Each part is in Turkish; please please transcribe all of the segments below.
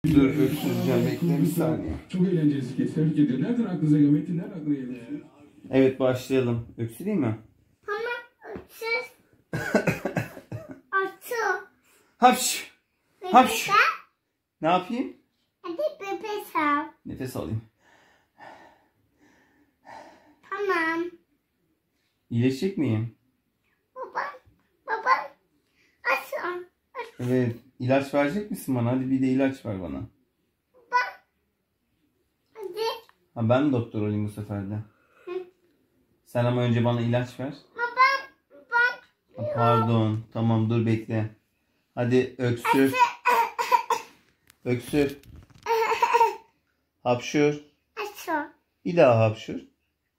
Dur öksüreceğim, bekle bir saniye. Çok eğlenceli sketch. Tebrik ediyorum. Nereden aklınıza geliyor? Metin nereden aklına geliyor? Evet, başlayalım. Öksüreyim mi? Ama öksüz. Açı. Hapş! Hapş! Ne yapayım? Hadi bebek sal. Nefes alayım. Tamam. İyileşecek miyim? Baba. Açın. Evet. İlaç verecek misin bana? Hadi bir de ilaç ver bana. Hadi. Ha, ben doktor olayım bu sefer de. Hı. Sen ama önce bana ilaç ver. Baba. Ha, pardon. Tamam, dur bekle. Hadi öksür. Öksür. Hapşur. Açı. Bir daha hapşur.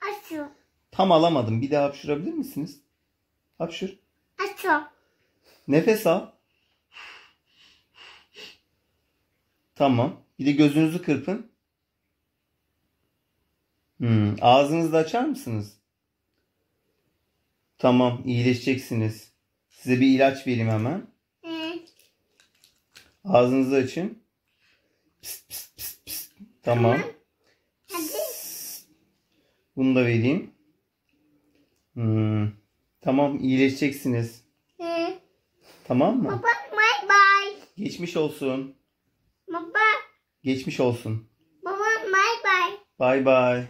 Açı. Tam alamadım. Bir daha hapşurabilir misiniz? Hapşur. Açı. Nefes al. Tamam. Bir de gözünüzü kırpın. Ağzınızı da açar mısınız? Tamam. İyileşeceksiniz. Size bir ilaç vereyim hemen. Ağzınızı açın. Pıst pıst pıst pıst. Tamam. Hadi. Bunu da vereyim. Tamam. İyileşeceksiniz. Tamam mı? Baba bye bye. Geçmiş olsun. Baba. Geçmiş olsun. Baba bye bye. Bay bay.